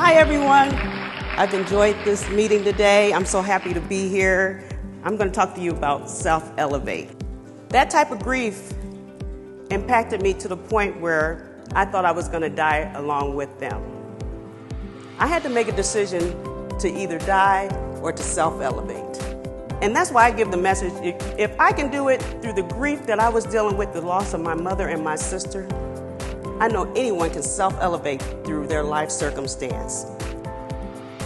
Hi everyone, I've enjoyed this meeting today. I'm so happy to be here. I'm going to talk to you about self-elevate. That type of grief impacted me to the point where I thought I was going to die along with them. I had to make a decision to either die or to self-elevate. And that's why I give the message, if I can do it through the grief that I was dealing with, the loss of my mother and my sister, I know anyone can self-elevate through their life circumstance.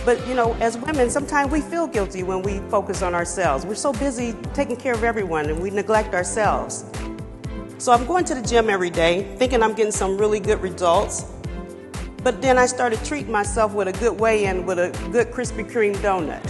But you know, as women, sometimes we feel guilty when we focus on ourselves. We're so busy taking care of everyone and we neglect ourselves. So I'm going to the gym every day, thinking I'm getting some really good results. But then I started treating myself with a good weigh-in with a good Krispy Kreme donut.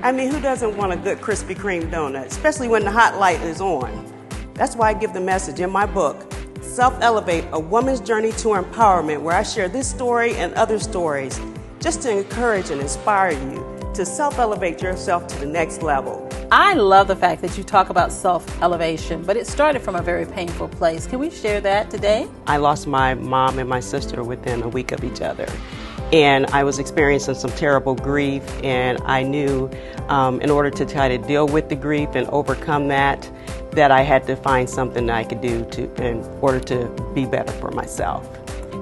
I mean, who doesn't want a good Krispy Kreme donut, especially when the hot light is on? That's why I give the message in my book, Self-Elevate, A Woman's Journey to Empowerment, where I share this story and other stories just to encourage and inspire you to self-elevate yourself to the next level. I love the fact that you talk about self-elevation, but it started from a very painful place. Can we share that today? I lost my mom and my sister within a week of each other. And I was experiencing some terrible grief, and I knew in order to try to deal with the grief and overcome that I had to find something that I could do in order to be better for myself.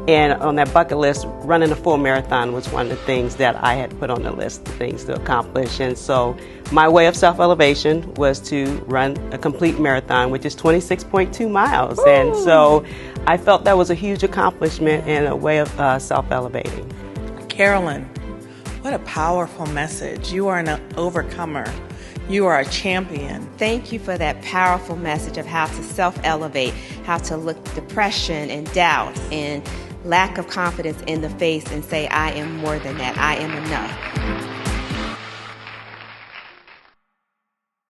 And on that bucket list, running a full marathon was one of the things that I had put on the list of things to accomplish. And so my way of self-elevation was to run a complete marathon, which is 26.2 miles. Woo! And so I felt that was a huge accomplishment and a way of self-elevating. Karolyn, what a powerful message. You are an overcomer. You are a champion. Thank you for that powerful message of how to self-elevate, how to look depression and doubt and lack of confidence in the face and say, I am more than that. I am enough.